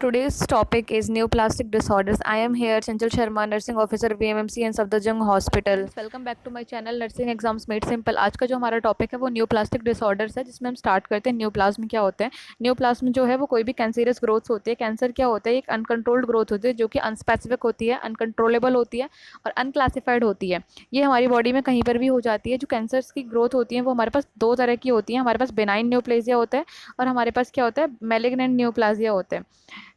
Today's topic is neoplastic disorders. I am here, Chanchal Sharma, nursing officer BMMC and Safdarjung Hospital. Welcome back to my channel Nursing Exams Made Simple. आज का जो हमारा topic है वो neoplastic disorders है, जिसमें हम start करते हैं न्यूप्लाज्म क्या होता है। न्यूप्लाज्म जो है वो कोई भी कैंसरस ग्रोथ होती है। कैंसर क्या होता है, एक अनकंट्रोल्ड ग्रोथ होती है जो कि अनस्पेसिफिक होती है, अनकंट्रोलेबल होती है और अनक्लासिफाइड होती है। ये हमारी बॉडी में कहीं पर भी हो जाती है। जो कैंसर्स की ग्रोथ होती है वो हमारे पास दो तरह की होती है। हमारे पास बेनाइन न्यूप्लेजिया होता है और हमारे पास क्या होता है, मैलिग्नेंट न्यूप्लाजिया होता है।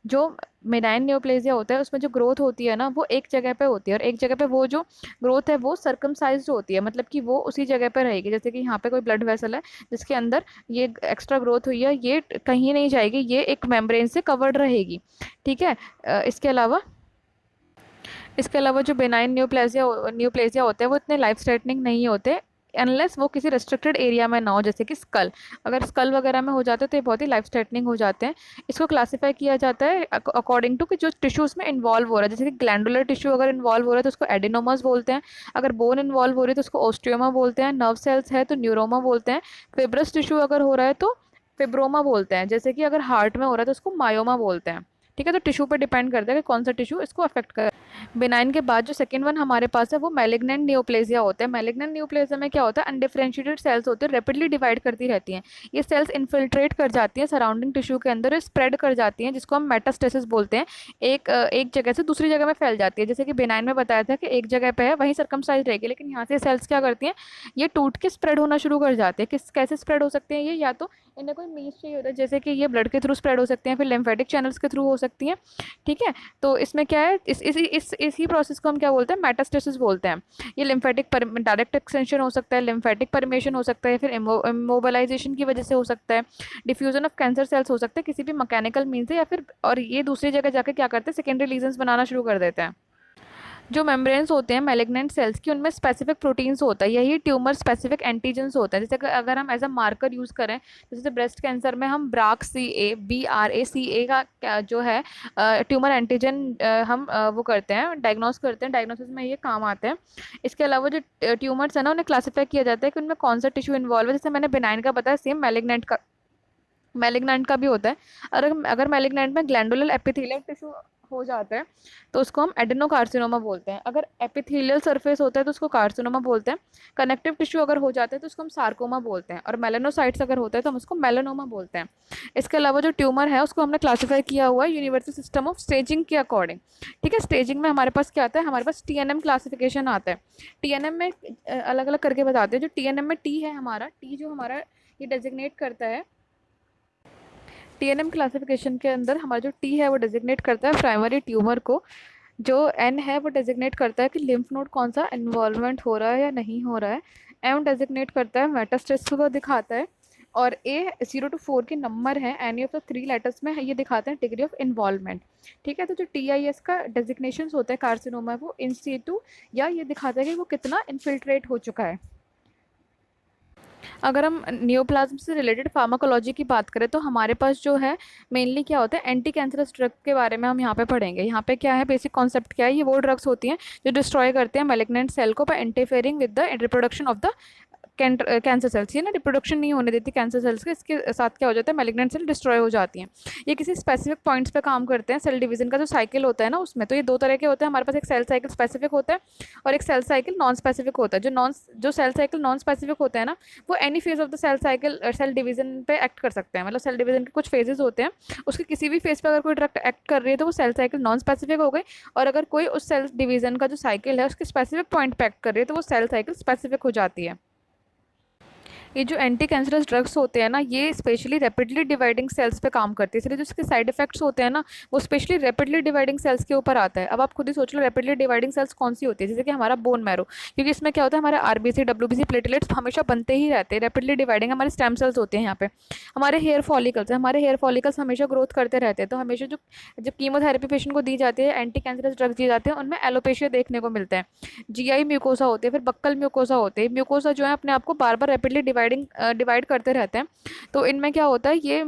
जो मेनाइन न्यूप्लेजिया होता है उसमें जो ग्रोथ होती है ना वो एक जगह पे होती है, और एक जगह पे वो जो ग्रोथ है वो सर्कमसाइज्ड होती है, मतलब कि वो उसी जगह पे रहेगी। जैसे कि यहाँ पे कोई ब्लड वेसल है जिसके अंदर ये एक्स्ट्रा ग्रोथ हुई है, ये कहीं नहीं जाएगी, ये एक मेम्ब्रेन से कवर्ड रहेगी। ठीक है। इसके अलावा जो बेनाइन न्यूप्लेजिया न्यूप्लेजिया होते हैं वो इतने लाइफ थ्रेटनिंग नहीं होते, अनलेस वो किसी रेस्ट्रिक्टेड एरिया में ना हो, जैसे कि स्कल। अगर स्कल वगैरह में हो जाते हैं तो ये बहुत ही लाइफ थ्रेटनिंग हो जाते हैं। इसको क्लासीफाई किया जाता है अकॉर्डिंग टू कि जो टिश्यूज में इन्वॉल्व हो रहा है। जैसे कि ग्लैंडुलर टिश्यू अगर इन्वॉल्व हो रहा है तो उसको एडिनोमास बोलते हैं। अगर बोन इन्वॉल्व हो रही है तो उसको ओस्टियोमा बोलते हैं। नर्व सेल्स है तो न्यूरोमा बोलते हैं। फिब्रस टिश्यू अगर हो रहा है तो फिब्रोमा बोलते हैं। जैसे कि अगर हार्ट में हो रहा है तो उसको मायोमा बोलते हैं। ठीक है, तो टिश्यू पर डिपेंड करता है कि कौन सा टिश्यू इसको अफेक्ट कर। बिनाइन के बाद जो सेकंड वन हमारे पास है वो मैलिग्नेंट न्यूप्लेजिया होता है। मैलिग्नेंट न्यूप्लेजिया में क्या होता है, अनडिफरेंशिएटेड सेल्स होते हैं, रैपिडली डिवाइड करती रहती हैं। ये सेल्स इन्फिल्ट्रेट कर जाती हैं सराउंडिंग टिश्यू के अंदर, स्प्रेड कर जाती हैं, जिसको हम मेटास्टेसिस बोलते हैं। एक जगह से दूसरी जगह में फैल जाती है। जैसे कि बिनाइन में बताया था कि एक जगह पे है वहीं सर्कमसाइज रहेगी, लेकिन यहाँ से सेल्स क्या करती हैं, ये टूट के स्प्रेड होना शुरू कर जाते हैं। किस कैसे स्प्रेड हो सकते हैं ये, या तो इन्हें कोई मीन्स चाहिए होता है, जैसे कि ये ब्लड के थ्रू स्प्रेड हो सकते हैं, फिर लिम्फेटिक चैनल्स के थ्रू हो सकती हैं। ठीक है। तो इसमें क्या है, इसी प्रोसेस को हम क्या बोलते हैं, मेटास्टेसिस बोलते हैं। ये लिम्फेटिक डायरेक्ट एक्सटेंशन हो सकता है, लिम्फेटिक परमेशन हो सकता है, फिर इमोबलाइजेशन की वजह से हो सकता है, डिफ्यूजन ऑफ कैंसर सेल्स हो सकता है किसी भी मैकेनिकल मीन से, या फिर और ये दूसरी जगह जाकर क्या करते हैं, सेकेंडरी लीजन्स बनाना शुरू कर देते हैं। जो मेम्ब्रेन्स होते हैं मैलिग्नेंट सेल्स की, उनमें स्पेसिफिक प्रोटीन्स होता है, यही ट्यूमर स्पेसिफिक एंटीजेंस होता है। जैसे अगर हम एज अ मार्कर यूज़ करें, जैसे ब्रेस्ट कैंसर में हम BRACA जो है ट्यूमर एंटीजन हम वो करते हैं, डायग्नोस करते हैं, डायग्नोसिस में ये काम आते हैं। इसके अलावा जो ट्यूमर्स है ना उन्हें क्लासीफाई किया जाता है कि उनमें कौन सा टिश्यू इन्वॉल्व है। जैसे मैंने बेनाइन का बताया, सेम मैलिग्नेंट का भी होता है। अगर मैलिग्नेंट में ग्लैंडुलर एपिथेलियल टिश्यू हो जाता है तो उसको हम एडेनोकार्सिनोमा बोलते हैं। अगर एपिथेलियल सरफेस होता है तो उसको कार्सिनोमा बोलते हैं। कनेक्टिव टिश्यू अगर हो जाता है तो उसको हम सार्कोमा बोलते हैं, और मेलानोसाइट्स अगर होता है तो हम उसको मेलानोमा बोलते हैं। इसके अलावा जो ट्यूमर है उसको हमने क्लासीफाई किया हुआ है यूनिवर्सल सिस्टम ऑफ स्टेजिंग के अकॉर्डिंग। ठीक है, स्टेजिंग में हमारे पास क्या आता है, हमारे पास TNM क्लासिफिकेशन आता है। TNM में अलग अलग करके बताते हैं। जो TNM में टी है, हमारा टी जो हमारा ये डेजिग्नेट करता है, TNM क्लासिफिकेशन के अंदर हमारा जो टी है वो डेजिग्नेट करता है प्राइमरी ट्यूमर को। जो एन है वो डेजिग्नेट करता है कि लिम्फ नोड कौन सा इन्वॉल्वमेंट हो रहा है या नहीं हो रहा है। एम डेजिग्नेट करता है मेटास्टेसिस को दिखाता है। और ए 0 to 4 के नंबर हैं, एनी ऑफ द 3 लेटर्स में ये दिखाते हैं डिग्री ऑफ इन्वॉल्वमेंट। ठीक है, तो जो TIS का डेजिग्नेशन होता है कार्सिनोमा, वो इन सीटू या ये दिखाता है कि वो कितना इन्फिल्ट्रेट हो चुका है। अगर हम नियोप्लाज्म से रिलेटेड फार्माकोलॉजी की बात करें तो हमारे पास जो है मेनली क्या होता है, एंटी कैंसरस ड्रग के बारे में हम यहाँ पे पढ़ेंगे। यहाँ पे क्या है, बेसिक कॉन्सेप्ट क्या है, ये वो ड्रग्स होती हैं जो डिस्ट्रॉय करते हैं मैलिग्नेंट सेल को by interfering with the reproduction of the cancer cells. ये ना रिप्रोडक्शन नहीं होने देती कैंसर सेल्स के, इसके साथ क्या हो जाता है, मैलिग्नेंट सेल डिस्ट्रॉय हो जाती हैं। ये किसी स्पेसिफिक पॉइंट्स पे काम करते हैं। सेल डिवीजन का जो साइकिल होता है ना उसमें, तो ये दो तरह के होते हैं हमारे पास, एक सेल साइकिल स्पेसिफिक होता है और एक सेल साइकिल नॉन स्पेसिफिक होता है। जो सेल साइकिल नॉन स्पेसिफिक होता है ना, वो any phase of the cell cycle cell division पे एक्ट कर सकते हैं। मतलब सेल डिवीजन के कुछ फेजेस होते हैं, उसके किसी भी फेज पे अगर कोई ड्रग एक्ट कर रही है तो वो सेल साइकिल नॉन स्पेसिफिक हो गई, और अगर कोई उस सेल डिवीजन का जो साइकिल है उसके स्पेसिफिक पॉइंट पे एक्ट कर रही है तो वो सेल साइकिल स्पेसिफिक हो जाती है। ये जो एंटी कैंसरस ड्रग्स होते हैं ना, ये स्पेशली रैपिडली डिवाइडिंग सेल्स पे काम करते हैं, इसलिए जो इसके साइड इफेक्ट्स होते हैं ना वो स्पेशली रैपिडली डिवाइडिंग सेल्स के ऊपर आता है। अब आप खुद ही सोच लो रैपिडली डिवाइडिंग सेल्स कौन सी होती है, जैसे कि हमारा बोन मैरो, क्योंकि इसमें क्या होता है, हमारे RBC WBC प्लेटलेट्स हमेशा बनते ही रहते हैं, रैपिडली डिवाइडिंग हमारे स्टेम सेल्स होते हैं यहाँ पे। हमारे हेयर फॉलिकल्स है, हमारे हेयर फॉलिकल्स हमेशा ग्रोथ करते रहते हैं, तो हमेशा जो जब कीमोथेरेपी पेशेंट को दी जाती है, एंटी कैंसरस ड्रग्स दिए जाते हैं, उनमें एलोपेशिया देखने को मिलता है। GI म्यूकोसा होते हैं, फिर बक्कल म्यूकोसा होते हैं। म्यूकोसा जो है अपने आप को बार बार रैपिडली डिवाइड करते रहते हैं। तो इनमें क्या होता है, ये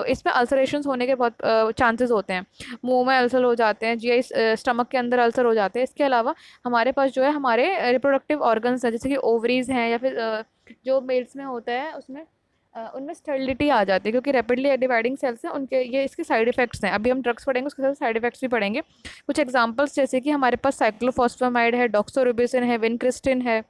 इसमें अल्सरेशंस होने के बहुत चांसेस होते हैं। मुंह में अल्सर हो जाते हैं, GI स्टमक के अंदर अल्सर हो जाते हैं। इसके अलावा हमारे पास जो है हमारे रिप्रोडक्टिव ऑर्गन्स हैं, जैसे कि ओवरीज हैं, या फिर जो मेल्स में होता है उसमें उनमें स्टेरिलिटी आ जाती है, क्योंकि रैपिडली डिवाइडिंग सेल्स हैं उनके, ये इसके साइड इफेक्ट्स हैं। अभी हम ड्रग्स पढ़ेंगे, उसके साथ साइड इफेक्ट्स भी पढ़ेंगे। कुछ एग्जांपल्स जैसे कि हमारे पास साइक्लोफॉस्फेमाइड है, डॉक्सोरिबोसिन है, विनक्रिस्टिन है।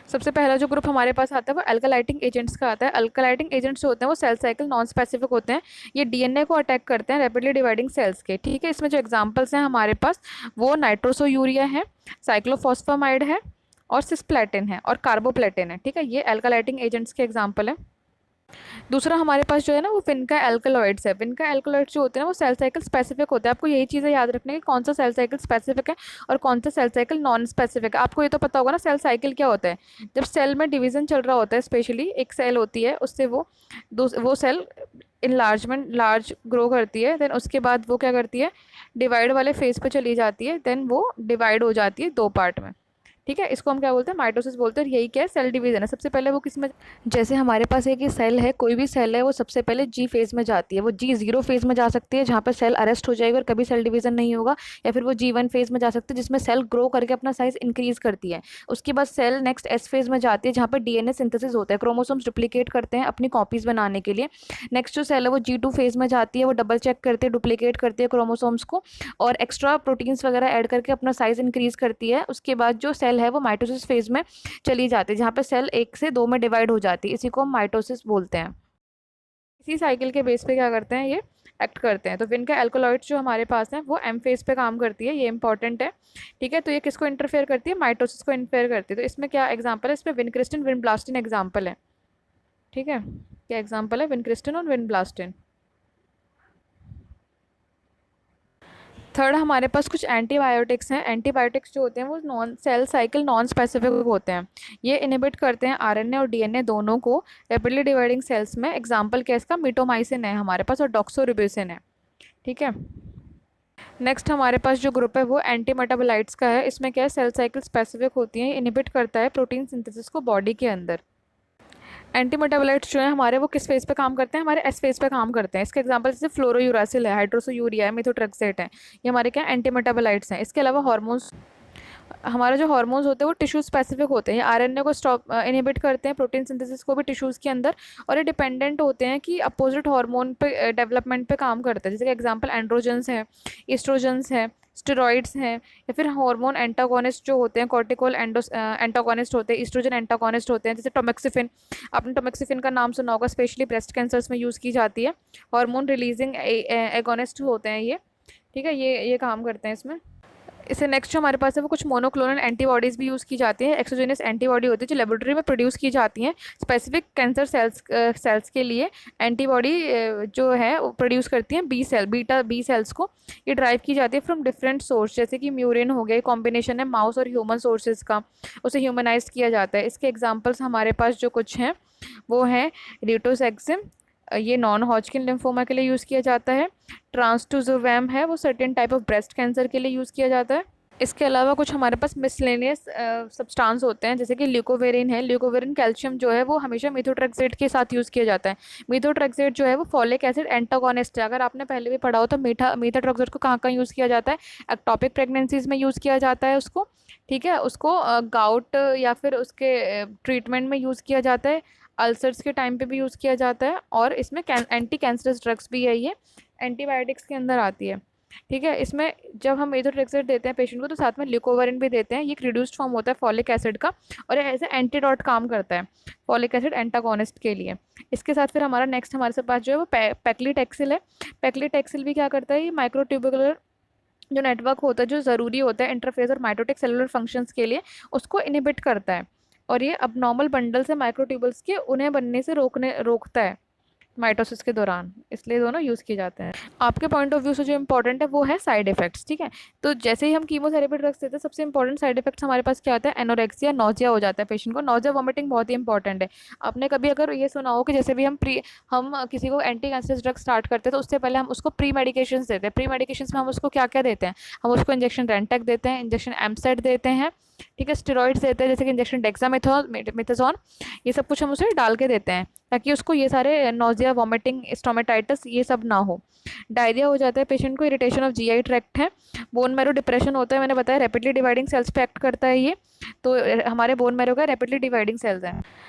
सबसे पहला जो ग्रुप हमारे पास आता है वो अल्कलाइटिंग एजेंट्स का आता है। अल्कलाइटिंग एजेंट्स जो होते हैं वो सेल साइकिल नॉन स्पेसिफिक होते हैं। ये डीएनए को अटैक करते हैं रैपिडली डिवाइडिंग सेल्स के, ठीक है। इसमें जो एग्जांपल्स हैं हमारे पास वो नाइट्रोसोयूरिया है, साइक्लोफॉस्फेमाइड है, और सिस्प्लेटिन है, और कार्बोप्लेटिन है, ठीक है। ये अल्कलाइटिंग एजेंट्स के एग्जाम्पल है। दूसरा हमारे पास जो है ना वो विनका एल्कलॉइड्स है। विनका एल्कलॉइड्स जो होते हैं वो सेल साइकिल स्पेसिफिक होते हैं। आपको यही चीज़ें याद रखने की कौन सा सेल साइकिल स्पेसिफिक है और कौन सा सेल साइकिल नॉन स्पेसिफिक है। आपको ये तो पता होगा ना सेल साइकिल क्या होता है। जब सेल में डिवीजन चल रहा होता है, स्पेशली एक सेल होती है, उससे वो सेल इनलार्जमेंट लार्ज ग्रो करती है, देन उसके बाद वो क्या करती है, डिवाइड वाले फेज पे चली जाती है, देन वो डिवाइड हो जाती है दो पार्ट में, ठीक है। इसको हम क्या बोलते हैं, माइटोसिस बोलते हैं। यही क्या है, सेल डिवीजन है। सबसे पहले वो किसमें, जैसे हमारे पास एक ये सेल है, कोई भी सेल है वो सबसे पहले जी फेज में जाती है। वो G0 फेज में जा सकती है जहाँ पर सेल अरेस्ट हो जाएगी और कभी सेल डिवीजन नहीं होगा, या फिर वो G1 फेज में जा सकती है जिसमें सेल ग्रो करके अपना साइज इंक्रीज करती है। उसके बाद सेल नेक्स्ट S फेज में जाती है जहाँ पर डीएनए सिंथेसिस होता है, क्रोमोसोम्स डुप्लीकेट करते हैं अपनी कॉपीज बनाने के लिए। नेक्स्ट जो सेल है वो G2 फेज में जाती है, वो डबल चेक करती है, डुप्लीकेट करती है क्रोमोसोम्स को और एक्स्ट्रा प्रोटीन्स वगैरह ऐड करके अपना साइज इंक्रीज करती है। उसके बाद जो सेल है वो माइटोसिस फेज में चली जाती है जहाँ पे सेल 1 से 2 में डिवाइड हो जाती है। इसी को हम माइटोसिस बोलते हैं। इसी साइकिल के बेस पे क्या करते हैं, ये एक्ट करते हैं। तो विनका एल्कोलॉइड्स जो हमारे पास हैं वो एम फेज पे काम करती है, ये इंपॉर्टेंट है, ठीक है। तो ये किसको इंटरफेयर करती है, माइटोसिस को इंटरफेयर करती है। तो इसमें क्या एग्जांपल है, इसमें विनक्रिस्टिन विनब्लास्टिन एग्जांपल है, ठीक है। क्या एग्जांपल है, विनक्रिस्टिन और विनब्लास्टिन। थर्ड हमारे पास कुछ एंटीबायोटिक्स हैं। एंटीबायोटिक्स जो होते हैं वो non cell cycle non specific होते हैं। ये इनिबिट करते हैं आरएनए और डीएनए दोनों को रैपिडली डिवाइडिंग सेल्स में। एग्जांपल क्या है इसका, मिटोमाइसिन है हमारे पास और डॉक्सोरिबोसिन है, ठीक है। नेक्स्ट हमारे पास जो ग्रुप है वो एंटी मेटाबोलाइट्स का है। इसमें क्या है, सेल साइकिल स्पेसिफिक होती है, इनिबिट करता है प्रोटीन सिंथेसिस को बॉडी के अंदर। एंटी मेटाबोलाइट्स जो है हमारे वो किस फेज पे काम करते हैं, हमारे एस फेज पे काम करते हैं। इसके एग्जांपल जैसे फ्लोरोयूरासिल है, हाइड्रोक्सोयूरिया है, मेथोट्रेक्सेट है, ये हमारे क्या एंटी मेटाबोलाइट्स हैं। इसके अलावा हार्मोन्स, हमारे जो हार्मोन्स होते हैं वो टिश्यू स्पेसिफिक होते हैं। ये आरएनए को स्टॉप इनहिबिट करते हैं, प्रोटीन सिंथेसिस को भी टिश्यूज़ के अंदर, और ये डिपेंडेंट होते हैं कि अपोजिट हार्मोन पे डेवलपमेंट पे काम करते हैं। जैसे कि एग्जांपल एंड्रोजन्स है, ईस्ट्रोजन्स है, स्टेरॉइड्स हैं, या फिर हार्मोन एंटागोनिस्ट जो होते हैं, कॉर्टिकोल एंटागोनिस्ट होते हैं, ईस्ट्रोजन एंटागोनिस्ट होते हैं, जैसे टोमेक्सिफिन। आपने टोमेक्सिफिन का नाम सुना होगा, स्पेशली ब्रेस्ट कैंसर्स में यूज़ की जाती है। हार्मोन रिलीजिंग एगोनिस्ट होते हैं ये, ठीक है। ये काम करते हैं इसमें। इससे नेक्स्ट जो हमारे पास है वो कुछ मोनोक्लोनल एंटीबॉडीज़ भी यूज़ की जाती हैं। एक्सोजेनस एंटीबॉडी होती है जो लेबोरेटरी में प्रोड्यूस की जाती हैं स्पेसिफिक कैंसर सेल्स के लिए। एंटीबॉडी जो है वो प्रोड्यूस करती हैं बीटा बी सेल्स को। ये ड्राइव की जाती है फ्रॉम डिफरेंट सोर्स, जैसे कि म्यूरिन हो गया, कॉम्बिनेशन है माउस और ह्यूमन सोर्सेज का, उसे ह्यूमनाइज किया जाता है। इसके एग्जाम्पल्स हमारे पास जो कुछ हैं वो हैं रिटोसेक्सिम, ये नॉन हॉजकिन लिम्फोमा के लिए यूज़ किया जाता है। ट्रांसटूजोवैम है, वो certain type of breast cancer के लिए यूज़ किया जाता है। इसके अलावा कुछ हमारे पास मिसलेनियस सब्सटेंस होते हैं, जैसे कि ल्यूकोवेरिन है। ल्यूकोवेरिन कैल्शियम जो है वो हमेशा मीथोट्रेक्सेट के साथ यूज़ किया जाता है। मीथोट्रेक्सेट जो है वो फॉलिक एसिड एंटागोनिस्ट है। अगर आपने पहले भी पढ़ा हो तो मीथोट्रेक्सेट को कहाँ कहाँ यूज़ किया जाता है, एक्टोपिक प्रेगनेंसीज में यूज़ किया जाता है उसको, ठीक है। उसको गाउट या फिर उसके ट्रीटमेंट में यूज़ किया जाता है, अल्सर्स के टाइम पे भी यूज़ किया जाता है, और इसमें एंटी कैंसरस ड्रग्स भी है, ये एंटीबायोटिक्स के अंदर आती है, ठीक है। इसमें जब हम मेथोट्रेक्सेट देते हैं पेशेंट को तो साथ में ल्यूकोवरिन भी देते हैं। ये एक रिड्यूस्ड फॉर्म होता है फॉलिक एसिड का, और ये एज ए एंटीडॉट काम करता है फॉलिक एसिड एंटागोनिस्ट के लिए। इसके साथ फिर हमारा नेक्स्ट हमारे पास जो है वो पैक्लीटेक्सिल है। पैक्लीटेक्सिल भी क्या करता है, ये माइक्रोट्यूबुलर जो नेटवर्क होता है जो ज़रूरी होता है इंटरफेस और माइटोटिक सेलुलर फंक्शंस के लिए, उसको इनहिबिट करता है, और ये अब नॉर्मल बंडल से माइक्रोट्यूबल्स के उन्हें बनने से रोकता है माइटोसिस के दौरान, इसलिए दोनों यूज़ किए जाते हैं। आपके पॉइंट ऑफ व्यू से जो इंपॉर्टेंट है वो है साइड इफेक्ट्स, ठीक है। तो जैसे ही हम कीमोथेरेपी ड्रग्स देते हैं, सबसे इंपॉर्टेंट साइड इफेक्ट्स हमारे पास क्या होता है, एनोरेक्सिया, नोजिया हो जाता है पेशेंट को। नोजिया वॉमिटिंग बहुत ही इंपॉर्टेंट है। आपने कभी अगर ये सुना हो कि जैसे भी हम किसी को एंटी कैंसर ड्रग स्टार्ट करते हैं तो उससे पहले हम उसको प्री मेडिकेशंस देते हैं। प्री मेडिकेशंस में हम उसको क्या क्या देते हैं, हम उसको इंजेक्शन रेंटेक देते हैं, इंजेक्शन एमसेट देते हैं, ठीक है, स्टेरॉइड्स देते हैं जैसे कि इंजेक्शन डेक्सामेथासोन, ये सब कुछ हम उसे डाल के देते हैं ताकि उसको ये सारे नोजिया, वॉमिटिंग, स्टोमेटाइटिस ये सब ना हो। डायरिया हो जाता है पेशेंट को, इरिटेशन ऑफ जीआई ट्रैक्ट है। बोन मैरो डिप्रेशन होता है, मैंने बताया रैपिडली डिवाइडिंग सेल्स पे एक्ट करता है ये, तो हमारे बोन मैरो का रैपिडली डिवाइडिंग सेल्स हैं।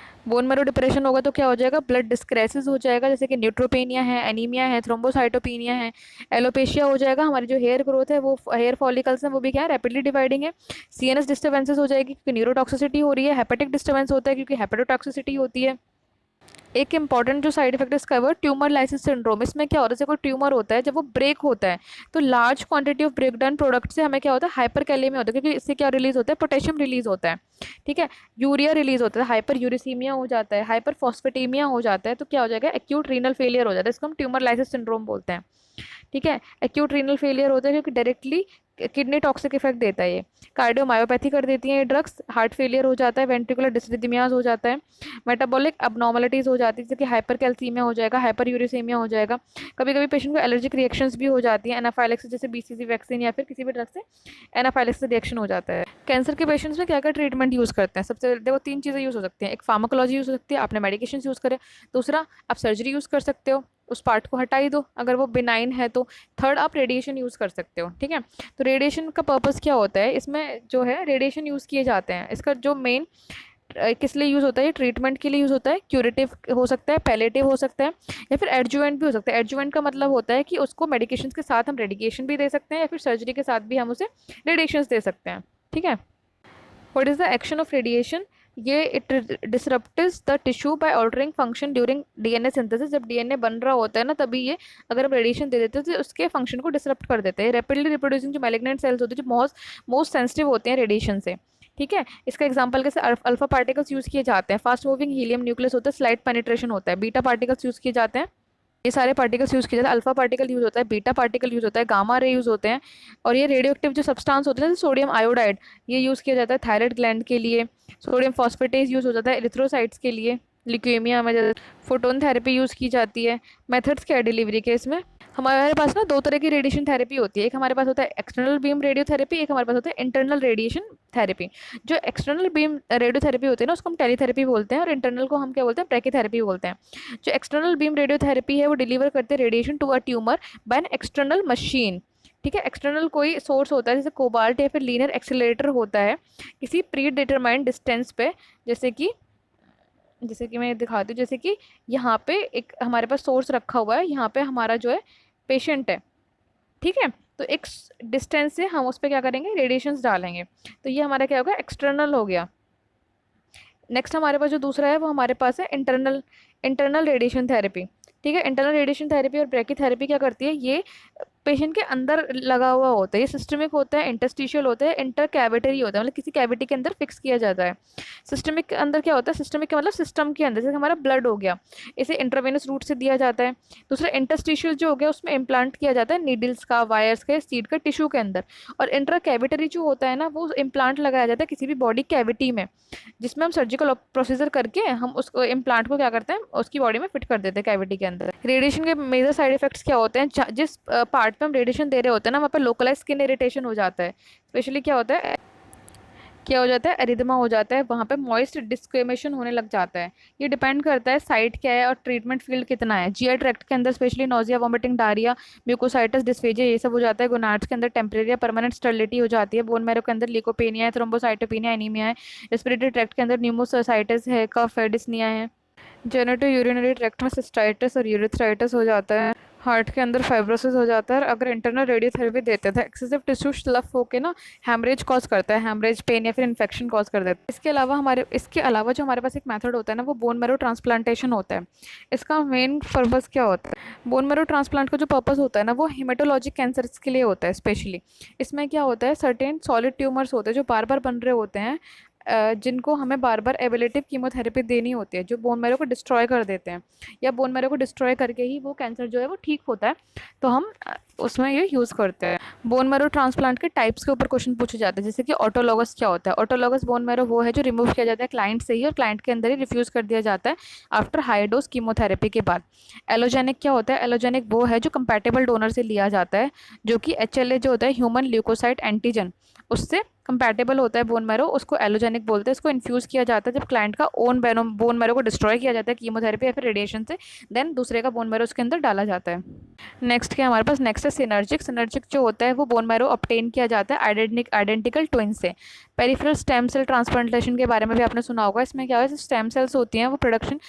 बोन मैरो डिप्रेशन होगा तो क्या हो जाएगा, ब्लड डिस्क्रेसिस हो जाएगा, जैसे कि न्यूट्रोपेनिया है, एनीमिया है, थ्रोम्बोसाइटोपेनिया है, एलोपेशिया हो जाएगा, हमारी जो हेयर ग्रोथ है वो हेयर फॉलिकल्स हैं वो भी क्या है रैपिडली डिवाइडिंग है। सीएनएस डिस्टर्बेंसेस हो जाएगी क्योंकि न्यूरोटॉक्सिसिटी हो रही है, हेपेटिक डिस्टर्बेंस होता है क्योंकि हेपेटोटॉक्सिसिटी होती है। एक इंपॉर्टेंट जो साइड इफेक्ट इसका है वो ट्यूमर लाइसिस सिंड्रोम। इसमें क्या होता है, जैसे कोई ट्यूमर होता है जब वो ब्रेक होता है तो large quantity of break down product से हमें क्या होता है, हाइपरकैलेमिया होता है, क्योंकि इससे क्या रिलीज होता है, पोटेशियम रिलीज होता है। ठीक है, यूरिया रिलीज होता है, हाइपर यूरिसीमिया हो जाता है, हाइपर फॉस्फेटेमिया हो जाता है, तो क्या हो जाएगा, एक्यूट रीनल फेलियर हो जाता है, इसको हम ट्यूमर लाइसिस सिंड्रोम बोलते हैं। ठीक है, एक्यूट रीनल फेलियर होता है क्योंकि डायरेक्टली किडनी टॉक्सिक इफेक्ट देता है ये। कार्डियोमायोपैथी कर देती है ये ड्रग्स, हार्ट फेलियर हो जाता है, वेंट्रिकुलर डिसरिथमियाज हो जाता है, मेटाबॉलिक अबनॉर्मलिटीज हो जाती है, जैसे कि हाइपर कैल्सीमिया हो जाएगा, हाइपर यूरिसेमिया हो जाएगा। कभी कभी पेशेंट को एलर्जिक रिएक्शंस भी हो जाती है, एनाफाइलेक्सिस जैसे बीसीजी वैक्सीन या फिर किसी भी ड्रग से एनाफाइलेक्सिस रिएक्शन हो जाता है। कैंसर के पेशेंट्स में क्या क्या ट्रीटमेंट यूज़ करते हैं, सबसे देखो तीन चीज़ें यूज़ हो सकती हैं, एक फार्माकोलॉजी यूज़ हो सकती है, आपने मेडिकेशन यूज़ करे, दूसरा आप सर्जरी यूज़ कर सकते हो, उस पार्ट को हटा ही दो अगर वो बिनाइन है तो, थर्ड आप रेडिएशन यूज़ कर सकते हो। ठीक है, तो रेडिएशन का पर्पस क्या होता है, इसमें जो है रेडिएशन यूज़ किए जाते हैं, इसका जो मेन किस लिए यूज़ होता है, ये ट्रीटमेंट के लिए यूज़ होता है, क्यूरेटिव हो सकता है, पैलेटिव हो सकता है, या फिर एडजुवेंट भी हो सकता है। एडजुवेंट का मतलब होता है कि उसको मेडिकेशन के साथ हम रेडिएशन भी दे सकते हैं या फिर सर्जरी के साथ भी हम उसे रेडिएशन दे सकते हैं। ठीक है, what is the action of radiation, ये it disrupts the tissue by altering function during DNA synthesis. जब डीएनए बन रहा होता है ना तभी ये अगर हम रेडिएशन दे देते हैं तो उसके फंक्शन को डिसरप्ट कर देते हैं। रैपिडली रिप्रोड्यूसिंग जो मैलिग्नेंट सेल्स होते हैं जो मोस्ट सेंसिटिव होते हैं रेडिएशन से। ठीक है, इसका एग्जांपल कैसे अल्फा पार्टिकल्स यूज किए जाते हैं, फास्ट मूविंग हीलियम न्यूक्लियस होता है, स्लाइट पेनिट्रेशन होता है, बीटा पार्टिकल्स यूज किए जाते हैं, ये सारे पार्टिकल्स यूज किए जाते हैं, अल्फा पार्टिकल यूज होता है, बीटा पार्टिकल यूज होता है, गामा रे यूज होते हैं, और ये रेडियो एक्टिव जो सब्सटेंस होते हैं जैसे सोडियम आयोडाइड ये यूज किया जाता है थायराइड ग्लैंड के लिए, सोडियम फॉस्फेटेज यूज हो जाता है एरिथ्रोसाइट्स के लिए, ल्यूकेमिया में फोटोन थेरेपी यूज की जाती है। मेथड्स क्या है डिलीवरी के, इसमें हमारे पास ना दो तरह की रेडिएशन थेरेपी होती है, एक हमारे पास होता है एक्सटर्नल बीम रेडियोथेरेपी, एक हमारे पास होता है इंटरनल रेडिएशन थेरेपी। जो एक्सटर्नल बीम रेडियोथेरेपी होती है ना उसको हम टेलीथेरेपी बोलते हैं, और इंटरनल को हम क्या बोलते हैं, ब्रैकीथेरेपी बोलते हैं। जो एक्सटर्नल बीम रेडियोथेरेपी है वो डिलीवर करते हैं radiation to a tumour by an external machine. ठीक है, एक्सटर्नल कोई सोर्स होता है जैसे कोबाल्ट या फिर लीनियर एक्सेलरेटर होता है किसी प्री डिटरमाइंड डिस्टेंस पे, जैसे कि मैं दिखाती हूँ, जैसे कि यहाँ पे एक हमारे पास सोर्स रखा हुआ है, यहाँ पे हमारा जो है पेशेंट है। ठीक है, तो एक डिस्टेंस से हम उस पर क्या करेंगे, रेडिएशंस डालेंगे, तो ये हमारा क्या होगा, एक्सटर्नल हो गया। नेक्स्ट हमारे पास जो दूसरा है वो हमारे पास है इंटरनल इंटरनल रेडिएशन थेरेपी। ठीक है, इंटरनल रेडिएशन थेरेपी और ब्रैकीथेरेपी क्या करती है, ये पेशेंट के अंदर लगा हुआ होता है, ये सिस्टमिक होता है, इंटरस्टिशियल होता है, इंटर कैविटरी होता है, मतलब किसी कैविटी के अंदर फिक्स किया जाता है। सिस्टमिक के अंदर क्या होता है, सिस्टमिक का मतलब सिस्टम के अंदर, जैसे हमारा ब्लड हो गया इसे इंट्रावेनस रूट से दिया जाता है। दूसरा इंटरस्टिशियल जो हो गया उसमें इम्प्लांट किया जाता है नीडल्स का, वायर्स का, सीड का, टिश्यू के अंदर। और इंटर कैविटरी जो होता है ना वो इम्प्लांट लगाया जाता है किसी भी बॉडी कैविटी में, जिसमें हम सर्जिकल प्रोसीजर करके हम उस इम्प्लांट को क्या करते हैं उसकी बॉडी में फिट कर देते हैं कैविटी के अंदर। रेडिएशन के मेजर साइड इफेक्ट्स क्या होते हैं, जिस पार्ट पे हम रेडिएशन दे रहे होते हैं ना वहाँ पे लोकलाइज स्किन इरिटेशन हो जाता है, स्पेशली क्या हो जाता है, एरिथमा हो जाता है, वहाँ पे मॉइस्ट डिस्क्वेमेशन होने लग जाता है। ये डिपेंड करता है साइट क्या है और ट्रीटमेंट फील्ड कितना है। जीआई ट्रैक्ट के अंदर specially nausea, vomiting, diarrhoea, mucositis, dysphagia ये सब हो जाता है। गोनाड्स के अंदर टेम्परेरी या परमानेंट स्टर्लिटी हो जाती है। बोन मैरो के अंदर लिकोपेनिया है, थ्रोम्बोसाइटोपेनिया, एनीमिया है। रेस्पिरेटरी ट्रैक्ट के अंदर न्यूमोसाइटिस है, कफ है, डिस्निया है। जेनेटो यूरिनरी ट्रैक्ट में सिस्टाइटिस और यूरिथ्राइटिस हो जाता है। हार्ट के अंदर फाइब्रोसिस हो जाता है। अगर इंटरनल रेडियोथेरेपी देते थे एक्सेसिव टिश्यू स्लफ होके ना हैमरेज कॉज करता है, हैमरेज पेन या फिर इन्फेक्शन कॉज कर देता है। इसके अलावा जो हमारे पास एक मेथड होता है ना वो बोन मैरो ट्रांसप्लांटेशन होता है। इसका मेन पर्पस क्या होता है, बोन मैरो ट्रांसप्लांट का जो पर्पस होता है ना वो हिमेटोलॉजिक कैंसर्स के लिए होता है स्पेशली। इसमें क्या होता है, सर्टेन सॉलिड ट्यूमर्स होते हैं जो बार बार बन रहे होते हैं, जिनको हमें बार बार एबिलेटिव कीमोथेरेपी देनी होती है, जो बोन मैरो को डिस्ट्रॉय कर देते हैं, या बोन मैरो को डिस्ट्रॉय करके ही वो कैंसर जो है वो ठीक होता है, तो हम उसमें ये यूज़ करते हैं। बोन मैरो ट्रांसप्लांट के टाइप्स के ऊपर क्वेश्चन पूछे जाते हैं, जैसे कि ऑटोलॉगस क्या होता है। ऑटोलॉगस बोन मैरो वो है जो रिमूव किया जाता है क्लाइंट से ही और क्लाइंट के अंदर ही रिफ्यूज़ कर दिया जाता है आफ्टर हाई डोज कीमोथेरेपी के बाद। एलोजेनिक क्या होता है, एलोजेनिक वो है जो कंपैटिबल डोनर से लिया जाता है, जो कि HLA जो होता है ह्यूमन ल्यूकोसाइट एंटीजन उससे कंपैटिबल होता है बोन मैरो, उसको एलोजेनिक बोलते हैं। इसको इन्फ्यूज़ किया जाता है जब क्लाइंट का ओन बोन मैरो को डिस्ट्रॉय किया जाता है कीमोथेरेपी या फिर रेडिएशन से, देन दूसरे का बोन मैरो उसके अंदर डाला जाता है। नेक्स्ट क्या हमारे पास, नेक्स्ट है सिनर्जिक। सिनर्जिक जो होता है वो बोन मैरो ऑब्टेन किया जाता है आइडेंटिकल ट्विन से। पेरिफेरल स्टेम सेल ट्रांसप्लांटेशन के बारे में भी आपने सुना होगा। इसमें क्या है, स्टेम सेल्स होती हैं वो प्रोडक्शन,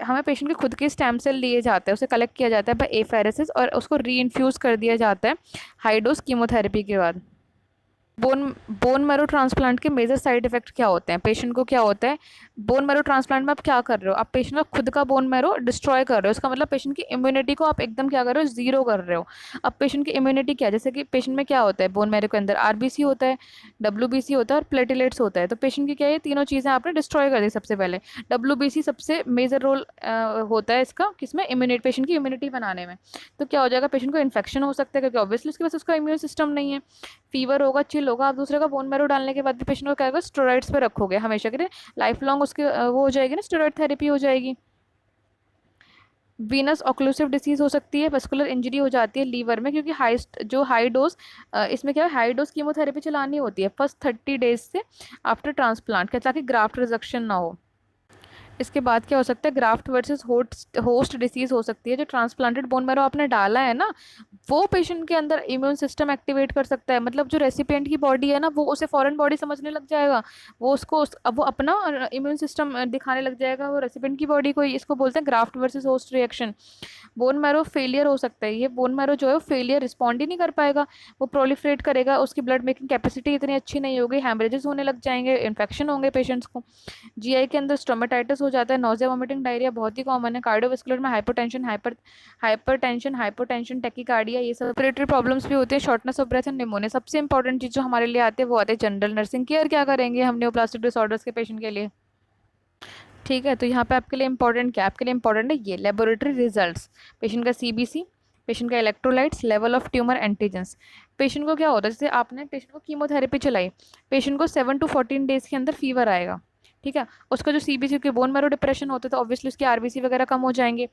हमें पेशेंट के खुद के स्टेम सेल लिए जाते हैं, उसे कलेक्ट किया जाता है बाय एफेरेसिस और उसको री इन्फ्यूज़ कर दिया जाता है हाई डोज कीमोथेरेपी के बाद। बोन बोन मैरो ट्रांसप्लांट के मेजर साइड इफेक्ट क्या होते हैं, पेशेंट को क्या होता है। बोन मैरो ट्रांसप्लांट में आप क्या कर रहे हो, आप पेशेंट का खुद का बोन मैरो डिस्ट्रॉय कर रहे हो। इसका मतलब पेशेंट की इम्यूनिटी को आप एकदम क्या कर रहे हो, जीरो कर रहे हो। अब पेशेंट की इम्यूनिटी क्या है, जैसे कि पेशेंट में क्या होता है, बोन मैरो के अंदर आरबीसी होता है, डब्ल्यूबीसी होता है और प्लेटिलेट्स होता है। तो पेशेंट की क्या है, ये तीनों चीज़ें आपने डिस्ट्रॉय कर दी। सबसे पहले डब्ल्यूबीसी सबसे मेजर रोल होता है इसका, किसमें, इम्यूनिटी, पेशेंट की इम्यूनिटी बनाने में। तो क्या हो जाएगा, पेशेंट को इन्फेक्शन हो सकता है क्योंकि ऑब्वियसली उसके पास उसका इम्यून सिस्टम नहीं है। फीवर होगा, चिल होगा, आप दूसरे का बोन मैरो डालने के बाद भी पेशेंट को क्या होगा, स्टेरॉइड्स पे रखोगे हमेशा के लिए, लाइफ लॉन्ग उसके वो हो जाएगी ना, स्टेरॉइड थेरेपी हो जाएगी। वीनस ऑक्लूसिव डिसीज हो सकती है, वस्कुलर इंजरी हो जाती है लीवर में, क्योंकि हाई डोज, इसमें क्या है, हाई डोज कीमोथेरेपी चलानी होती है फर्स्ट 30 डेज से आफ्टर ट्रांसप्लांट, क्या, ताकि ग्राफ्ट रिजेक्शन ना हो। इसके बाद क्या हो सकता है, ग्राफ्ट वर्सेस होस्ट डिसीज हो सकती है। जो ट्रांसप्लांटेड बोन मैरो आपने डाला है ना, वो पेशेंट के अंदर इम्यून सिस्टम एक्टिवेट कर सकता है। मतलब जो रेसिपिएंट की बॉडी है ना, वो उसे फॉरेन बॉडी समझने लग जाएगा, वो अब वो अपना इम्यून सिस्टम दिखाने लग जाएगा वो रेसिपिएंट की बॉडी को। इसको बोलते हैं graft versus host reaction. Bone marrow failure हो सकता है, ये बोन मैरो जो है वो फेलियर, रिस्पॉन्ड ही नहीं कर पाएगा, वो प्रोलिफरेट करेगा, उसकी ब्लड मेकिंग कैपेसिटी इतनी अच्छी नहीं होगी, हैमरेजेस होने लग जाएंगे, इन्फेक्शन होंगे पेशेंट्स को। जीआई के अंदर स्टोमेटाइटिस हो जाता है, नोजिया वोमिटिंग डायरिया बहुत ही कॉमन है। कार्डियोवास्कुलर में हाइपरटेंशन हाइपोटेंशन टेकिकार्डिया, ये सब रेस्पिरेटरी प्रॉब्लम्स भी होते हैं, shortness of breath and pneumonia. सबसे इंपॉर्टेंट चीज़ जो हमारे लिए आती है वो आती है जनरल नर्सिंग केयर। क्या करेंगे हम न्यूप्लास्टिक डिसऑर्डर्स के पेशेंट के लिए, ठीक है। तो यहाँ पे आपके लिए इंपॉर्टेंट क्या, आपके लिए इंपॉर्टेंट है ये लेबोरेटरी रिजल्ट्स, पेशेंट का सीबीसी, पेशेंट का electrolytes, level of tumour antigens. Patient को क्या होता है, जैसे आपने पेशेंट को कीमोथेरेपी चलाई, पेशेंट को 7 to 14 डेज के अंदर फीवर आएगा, ठीक है। उसका जो सीबीसी के बोन मैरो डिप्रेशन होता है तो ऑब्वियसली उसके आरबीसी वगैरह कम हो जाएंगे,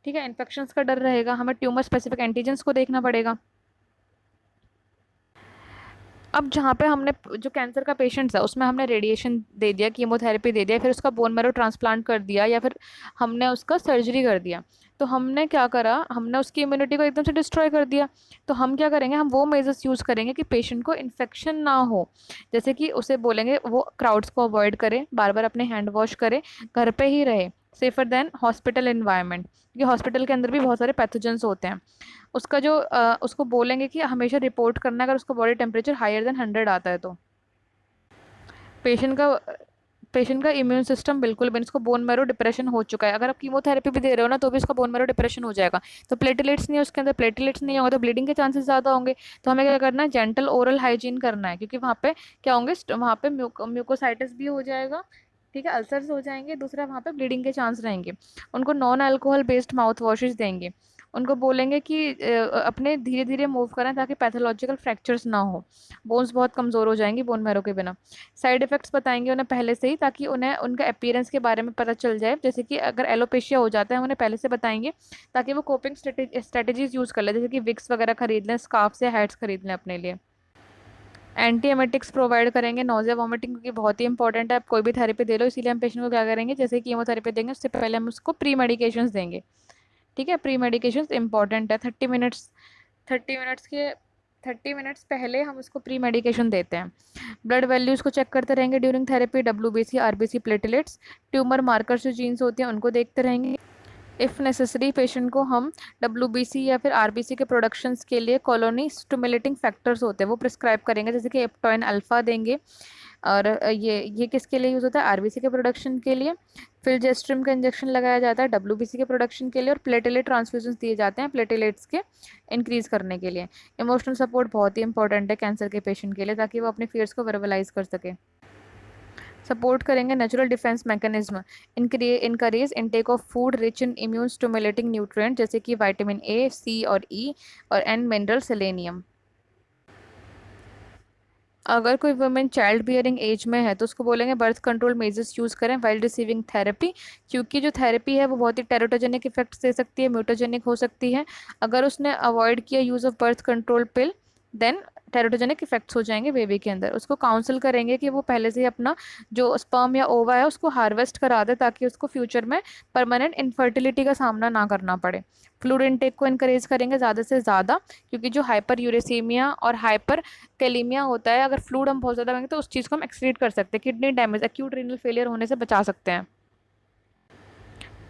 ठीक है। इन्फेक्शंस का डर रहेगा, हमें ट्यूमर स्पेसिफिक एंटीजेंस को देखना पड़ेगा। अब जहाँ पे हमने जो कैंसर का पेशेंट्स है उसमें हमने रेडिएशन दे दिया, कीमोथेरेपी दे दिया, फिर उसका बोन मैरो ट्रांसप्लांट कर दिया या फिर हमने उसका सर्जरी कर दिया, तो हमने क्या करा, हमने उसकी इम्यूनिटी को एकदम से डिस्ट्रॉय कर दिया। तो हम क्या करेंगे, हम वो मेजर्स यूज़ करेंगे कि पेशेंट को इन्फेक्शन ना हो। जैसे कि उसे बोलेंगे वो क्राउड्स को अवॉइड करे, बार बार अपने हैंड वॉश करे, घर पे ही रहे, सेफर देन हॉस्पिटल इन्वायरमेंट, क्योंकि हॉस्पिटल के अंदर भी बहुत सारे पैथोजेंस होते हैं। उसका जो उसको बोलेंगे कि हमेशा रिपोर्ट करना अगर उसका बॉडी टेम्परेचर हायर देन 100 आता है तो। पेशेंट का पेशेंट का इम्यून सिस्टम बिल्कुल भी, इसको बोन मैरो डिप्रेशन हो चुका है, अगर आप कीमोथेरेपी भी दे रहे हो ना तो भी उसका बोन मैरो डिप्रेशन हो जाएगा। तो प्लेटलेट्स नहीं है उसके अंदर, प्लेटलेट्स नहीं होंगे तो ब्लीडिंग के चांसेस ज़्यादा होंगे। तो हमें क्या करना है, जेंटल ओरल हाइजीन करना है, क्योंकि वहाँ पे क्या होंगे, वहाँ पे म्यूकोसाइटिस भी हो जाएगा, ठीक है, अल्सर्स हो जाएंगे, दूसरा वहाँ पे ब्लीडिंग के चांस रहेंगे। उनको non alcohol based mouth washes देंगे। उनको बोलेंगे कि अपने धीरे धीरे मूव करें ताकि पैथोलॉजिकल फ्रैक्चर्स ना हो, बोन्स बहुत कमज़ोर हो जाएंगी बोन मैरो के बिना। साइड इफ़ेक्ट्स बताएंगे उन्हें पहले से ही, ताकि उन्हें उनका अपीयरेंस के बारे में पता चल जाए। जैसे कि अगर एलोपेशिया हो जाता है उन्हें पहले से बताएंगे ताकि वो कोपिंग स्ट्रेटेजीज यूज़ कर ले, जैसे कि विक्स वगैरह खरीद लें, स्कार्फ्स या हैट्स खरीद लें अपने लिए। एंटी एमेटिक्स प्रोवाइड करेंगे, नोजिया वोमिटिंग क्योंकि बहुत ही इंपॉर्टेंट है, आप कोई भी थेरेपी दे लो, इसीलिए हम पेशेंट को क्या करेंगे, जैसे कीमोथेरेपी देंगे उससे पहले हम उसको प्री मेडिकेशंस देंगे, ठीक है। प्री मेडिकेशंस इंपॉर्टेंट है, 30 मिनट्स पहले हम उसको प्री मेडिकेशन देते हैं। ब्लड वैल्यूज़ को चेक करते रहेंगे during therapy, WBC, RBC, platelets, tumour markers जो जीन्स होते हैं उनको देखते रहेंगे। इफ़ नेसेसरी पेशेंट को हम डब्ल्यूबीसी या फिर आरबीसी के प्रोडक्शंस के लिए कॉलोनी स्टिमुलेटिंग फैक्टर्स होते हैं वो प्रिस्क्राइब करेंगे, जैसे कि एप्टोइन अल्फा देंगे। और ये किसके लिए यूज़ होता है, आरबीसी के प्रोडक्शन के लिए। फिलजेस्ट्रिम का इंजेक्शन लगाया जाता है डब्ल्यूबीसी के प्रोडक्शन के लिए, और प्लेटेलेट ट्रांसफ्यूजन दिए जाते हैं प्लेटेलेट्स के इंक्रीज़ करने के लिए। इमोशनल सपोर्ट बहुत ही इंपॉर्टेंट है कैंसर के पेशेंट के लिए, ताकि वो अपने फियर्स को वर्बलाइज कर सके। सपोर्ट करेंगे natural defence mechanism, encourage intake of food rich in immune stimulating nutrient, जैसे कि विटामिन ए, सी और ई, और एन मिनरल, सेलेनियम। अगर कोई वुमेन चाइल्ड बियरिंग एज में है तो उसको बोलेंगे बर्थ कंट्रोल मेजर्स यूज़ करें वाइल रिसीविंग थेरेपी, क्योंकि जो थेरेपी है वो बहुत ही टेरोटोजेनिक इफेक्ट्स दे सकती है, म्यूटोजेनिक हो सकती है। अगर उसने अवॉइड किया use of birth control pill, then teratogenic effects हो जाएंगे बेबी के अंदर। उसको काउंसिल करेंगे कि वो पहले से ही अपना जो स्पर्म या ओवा है उसको हार्वेस्ट करा दे, ताकि उसको फ्यूचर में परमानेंट इनफर्टिलिटी का सामना ना करना पड़े। फ्लूइड इनटेक को इनकरेज करेंगे ज़्यादा से ज़्यादा, क्योंकि जो हाइपर यूरेसीमिया और हाइपर कैलीमिया होता है, अगर फ्लूइड हम बहुत ज़्यादा लेंगे तो उस चीज़ को हम एक्सक्रीट कर सकते हैं, kidney damage, acute renal failure होने से बचा सकते हैं।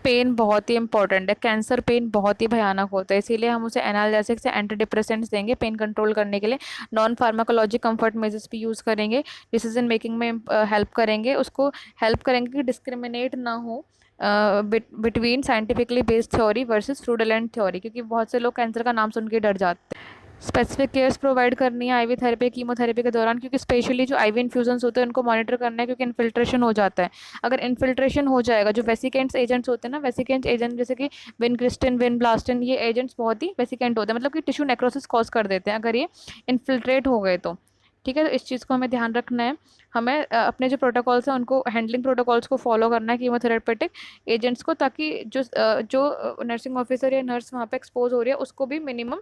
पेन बहुत ही इंपॉर्टेंट है, कैंसर पेन बहुत ही भयानक होता है, इसीलिए हम उसे एनाल्जेसिक से एंटी डिप्रेसेंट्स देंगे पेन कंट्रोल करने के लिए। नॉन फार्माकोलॉजी कंफर्ट मेजर्स भी यूज़ करेंगे, डिसीजन मेकिंग में हेल्प करेंगे, उसको हेल्प करेंगे कि डिस्क्रिमिनेट ना हो between scientifically based theory versus fraudulent theory, क्योंकि बहुत से लोग कैंसर का नाम सुन के डर जाते हैं। स्पेसिफिक केयर्स प्रोवाइड करनी है आईवी थेरेपी कीमोथेरेपी के दौरान, क्योंकि स्पेशली जो आईवी इन्फ्यूजन्स होते हैं उनको मॉनिटर करना है, क्योंकि इन्फिल्ट्रेशन हो जाता है। अगर इन्फिल्ट्रेशन हो जाएगा, जो वेसिकेंट्स एजेंट्स होते हैं ना, वेसिकेंट्स एजेंट जैसे कि विनक्रिस्टिन, विनब्लास्टिन, ये एजेंट्स बहुत ही वेसिकेंट होते हैं, मतलब कि टिश्यू नेक्रोसिस कॉज कर देते हैं अगर ये इन्फिल्ट्रेट हो गए तो। ठीक है, तो इस चीज़ को हमें ध्यान रखना है। हमें अपने जो प्रोटोकॉल्स हैं उनको, हैंडलिंग प्रोटोकॉल्स को फॉलो करना है कीमोथेरेपेटिक एजेंट्स को, ताकि जो नर्सिंग ऑफिसर या नर्स वहाँ पे एक्सपोज हो रही है उसको भी मिनिमम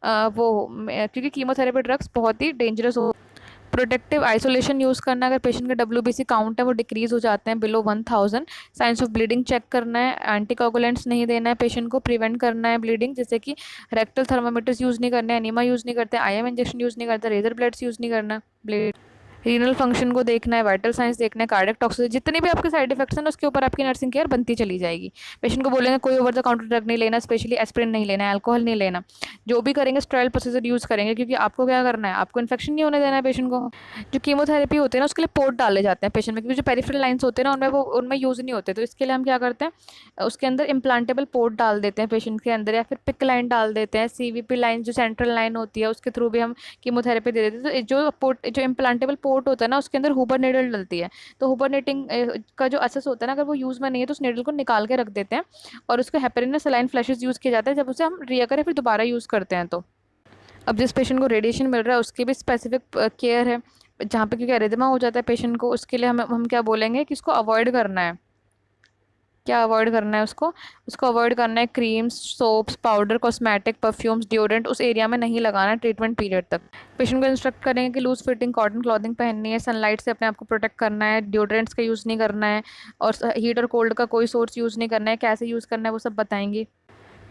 क्योंकि कीमोथेरेपी ड्रग्स बहुत ही डेंजरस हो। प्रोटेक्टिव आइसोलेशन यूज़ करना, अगर पेशेंट का डब्ल्यूबीसी काउंट है वो डिक्रीज हो जाते हैं below 1000। Signs of bleeding check करना है, एंटीकोगुलेंट्स नहीं देना है पेशेंट को, प्रिवेंट करना है ब्लीडिंग, जैसे कि रेक्टल थर्मामीटर्स यूज़ नहीं करने, एनीमा यूज़ नहीं करते, आईएम इंजेक्शन यूज़ नहीं करते, रेजर ब्लेड्स यूज़ नहीं करना ब्लेड। रीनल फंक्शन को देखना है, वाइटल साइंस देखना है, कार्डियक टॉक्सिसिटी, जितने भी आपके साइड इफेक्ट्स हैं ना उसके ऊपर आपकी नर्सिंग केयर बनती चली जाएगी। पेशेंट को बोलेंगे कोई ओवर द काउंटर ड्रग नहीं लेना, स्पेशली एस्पिरिन नहीं लेना, अल्कोहल नहीं लेना। जो भी करेंगे स्टेरल प्रोसीजर यूज़ करेंगे, क्योंकि आपको क्या करना है, आपको इन्फेक्शन नहीं होने देना है पेशेंट को। जो कीमोथेरेपी होती है ना उसके लिए पोर्ट डाले जाते हैं पेशेंट में, क्योंकि जो पेरिफेरल लाइंस होते हैं ना उनमें यूज़ नहीं होते, तो इसके लिए हम क्या करते हैं, उसके अंदर इम्प्लांटेबल पोर्ट डाल देते हैं पेशेंट के अंदर, या फिर पिक लाइन डाल देते हैं, सीवीपी लाइन जो सेंट्रल लाइन होती है उसके थ्रू भी हम कीमोथेरेपी दे देते हैं। तो जो इम्प्लांटेबल पोर्ट होता है ना उसके अंदर हुबर नेडल डलती है, तो हुबर नेटिंग का जो असेस होता है ना, अगर वो यूज़ में नहीं है तो उस नेडल को निकाल के रख देते हैं, और उसको हेपेरिन में सलाइन फ्लैशेस यूज़ किया जाता है, जब उसे हम रिकरें फिर दोबारा यूज़ करते हैं तो। अब जिस पेशेंट को रेडिएशन मिल रहा है उसकी भी स्पेसिफिक केयर है, जहाँ पे क्योंकि एरिथमा हो जाता है पेशेंट को, उसके लिए हम क्या बोलेंगे कि इसको अवॉइड करना है। क्या अवॉइड करना है उसको? उसको अवॉइड करना है creams, soaps, powder, cosmetic, perfumes, deodorant उस एरिया में नहीं लगाना है ट्रीटमेंट पीरियड तक। पेशेंट को इंस्ट्रक्ट करेंगे कि लूज फिटिंग कॉटन क्लॉथिंग पहननी है, सनलाइट से अपने आप को प्रोटेक्ट करना है, डिओड्रेंट्स का यूज़ नहीं करना है, और हीट और कोल्ड का कोई सोर्स यूज़ नहीं करना है, कैसे यूज़ करना है वो सब बताएंगे।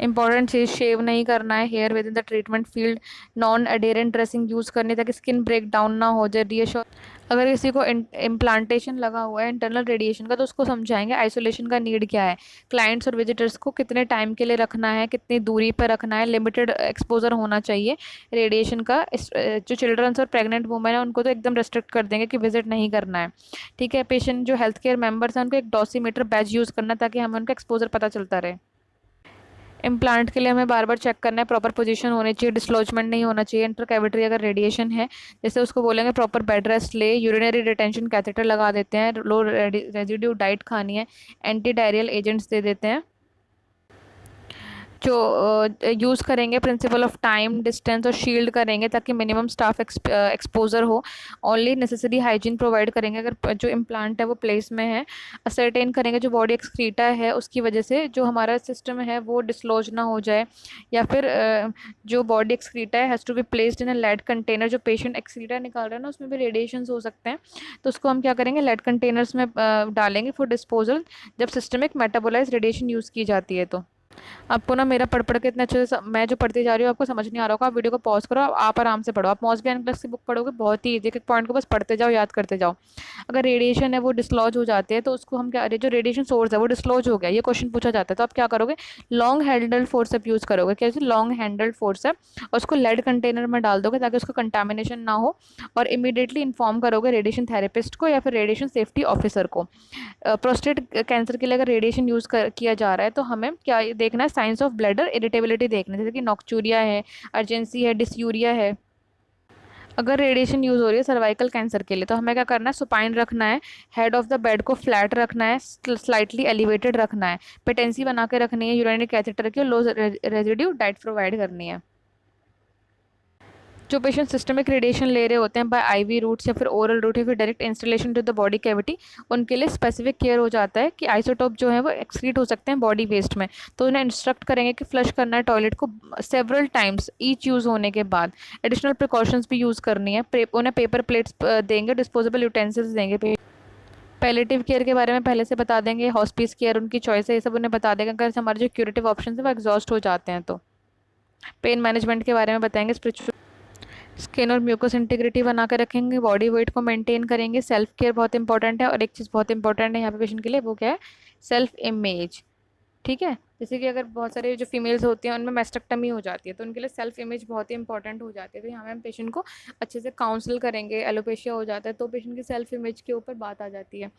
इंपॉर्टेंट चीज़, शेव नहीं करना है here with in the treatment field, non adherent dressing use करनी ताकि स्किन ब्रेक डाउन ना हो जाए, रीअश्योर। अगर किसी को इम्प्लांटेशन लगा हुआ है इंटरनल रेडिएशन का तो उसको समझाएंगे आइसोलेशन का नीड क्या है, क्लाइंट्स और विजिटर्स को कितने टाइम के लिए रखना है, कितनी दूरी पर रखना है, लिमिटेड एक्सपोजर होना चाहिए रेडिएशन का। जो चिल्ड्रंस और प्रेग्नेंट वुमेन है उनको तो एकदम रेस्ट्रिक्ट कर देंगे कि विजिट नहीं करना है। ठीक है, पेशेंट जो हेल्थ केयर मेंबर्स हैं उनको एक डॉसीमीटर बैच यूज़ करना ताकि हमें उनका एक्सपोजर पता चलता रहे। इम्प्लांट के लिए हमें बार बार चेक करना है, प्रॉपर पोजीशन होनी चाहिए, डिस्लॉजमेंट नहीं होना चाहिए, इंटर कैविटी अगर रेडिएशन है जैसे उसको बोलेंगे प्रॉपर बेड रेस्ट ले, यूरिनरी रिटेंशन कैथेटर लगा देते हैं, लो रेजिड्यू डाइट खानी है, एंटी डायरियल एजेंट्स दे देते हैं। जो यूज़ करेंगे प्रिंसिपल ऑफ टाइम, डिस्टेंस और शील्ड करेंगे ताकि मिनिमम स्टाफ एक्सपोजर हो, ओनली नेसेसरी हाइजीन प्रोवाइड करेंगे अगर जो इम्प्लांट है वो प्लेस में है, असरटेन करेंगे जो बॉडी एक्सक्रीटा है उसकी वजह से जो हमारा सिस्टम है वो डिसलॉज ना हो जाए, या फिर जो बॉडी एक्सक्रीटा है has to be placed in a lead container. जो पेशेंट एक्सक्रीटा निकाल रहा है ना उसमें भी रेडिएशंस हो सकते हैं, तो उसको हम क्या करेंगे लेड कंटेनर्स में डालेंगे फॉर डिस्पोजल, जब सिस्टमिक मेटाबोलाइज रेडिएशन यूज़ की जाती है तो। आपको ना मेरा पढ़ पढ़ के इतने अच्छे से मैं जो पढ़ती जा रही हूँ आपको समझ नहीं आ रहा होगा, आप वीडियो को पॉज करो, आप आराम से पढ़ो, आप मॉसबी प्लस की बुक पढ़ोगे बहुत ही, एक एक पॉइंट को बस पढ़ते जाओ, याद करते जाओ। अगर रेडिएशन है वो डिसलॉज हो जाते हैं तो उसको हम क्या, जो रेडिएशन सोर्स है वो डिसलॉज हो गया, ये क्वेश्चन पूछा जाता है, तो आप क्या करोगे, लॉन्ग हैंडल्ड फोर्सेप यूज़ करोगे। कैसे? लॉन्ग हैंडल्ड फोर्सेप, और उसको लेड कंटेनर में डाल दोगे ताकि उसका कंटामिनेशन ना हो, और इमीडिएटली इन्फॉर्म करोगे रेडिएशन थेरेपिस्ट को या फिर रेडिएशन सेफ्टी ऑफिसर को। प्रोस्टेट कैंसर के लिए अगर रेडिएशन यूज़ किया जा रहा है तो हमें क्या देखना है, साइंस ऑफ ब्लैडर इरिटेबिलिटी देखना है, जैसे कि नॉक्चूरिया है, अर्जेंसी है, डिसयूरिया है। अगर रेडिएशन यूज़ हो रही है सर्वाइकल कैंसर के लिए तो हमें क्या करना है, सुपाइन रखना है, हेड ऑफ द बेड को फ्लैट रखना है, स्लाइटली एलिवेटेड रखना है, पेटेंसी बना के रखनी है, यूरिनरी कैथेटर की लो रेजिड्यू डाइट प्रोवाइड करनी है। जो पेशेंट सिस्टमिक रेडिएशन ले रहे होते हैं बाय आईवी रूट्स या फिर ओरल रूट या फिर direct installation to the body cavity, उनके लिए स्पेसिफिक केयर हो जाता है कि आइसोटोप जो है वो एक्सक्रीट हो सकते हैं बॉडी वेस्ट में, तो उन्हें इंस्ट्रक्ट करेंगे कि फ्लश करना है टॉयलेट को सेवरल टाइम्स ईच यूज़ होने के बाद। एडिशनल प्रिकॉशंस भी यूज़ करनी है, उन्हें पेपर प्लेट्स देंगे, डिस्पोजेबल यूटेंसिल्स देंगे। पैलेटिव केयर के बारे में पहले से बता देंगे, हॉस्पिस केयर उनकी चॉइस है, ये सब उन्हें बता देंगे अगर हमारे जो क्यूरेटिव ऑप्शन है वो एग्जॉस्ट हो जाते हैं तो। पेन मैनेजमेंट के बारे में बताएंगे, स्पिरिचुअल स्किन और म्यूकस इंटीग्रिटी बना कर रखेंगे, बॉडी वेट को मेंटेन करेंगे, सेल्फ केयर बहुत इंपॉर्टेंट है, और एक चीज़ बहुत इंपॉर्टेंट है यहाँ पे पेशेंट के लिए, वो क्या है, सेल्फ इमेज। ठीक है, जैसे कि अगर बहुत सारे जो फीमेल्स होती हैं उनमें मेस्टेक्टमी हो जाती है तो उनके लिए सेल्फ इमेज बहुत ही इंपॉर्टेंट हो जाती है, तो यहाँ पे हम पेशेंट को अच्छे से काउंसल करेंगे। एलोपेशिया हो जाता है तो पेशेंट की सेल्फ इमेज के ऊपर बात आ जाती है।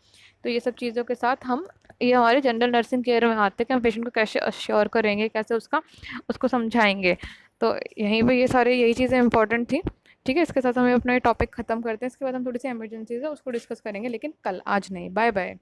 तो ये सब चीज़ों के साथ हम, ये हमारे जनरल नर्सिंग केयर में आते हैं कि हम पेशेंट को कैसे अश्योर करेंगे, कैसे उसको समझाएंगे। तो यहीं पर ये सारे यही चीज़ें इंपॉर्टेंट थी। ठीक है, इसके साथ हमें अपना ये टॉपिक ख़त्म करते हैं, इसके बाद हम थोड़ी सी इमरजेंसीज है उसको डिस्कस करेंगे, लेकिन कल, आज नहीं। Bye bye.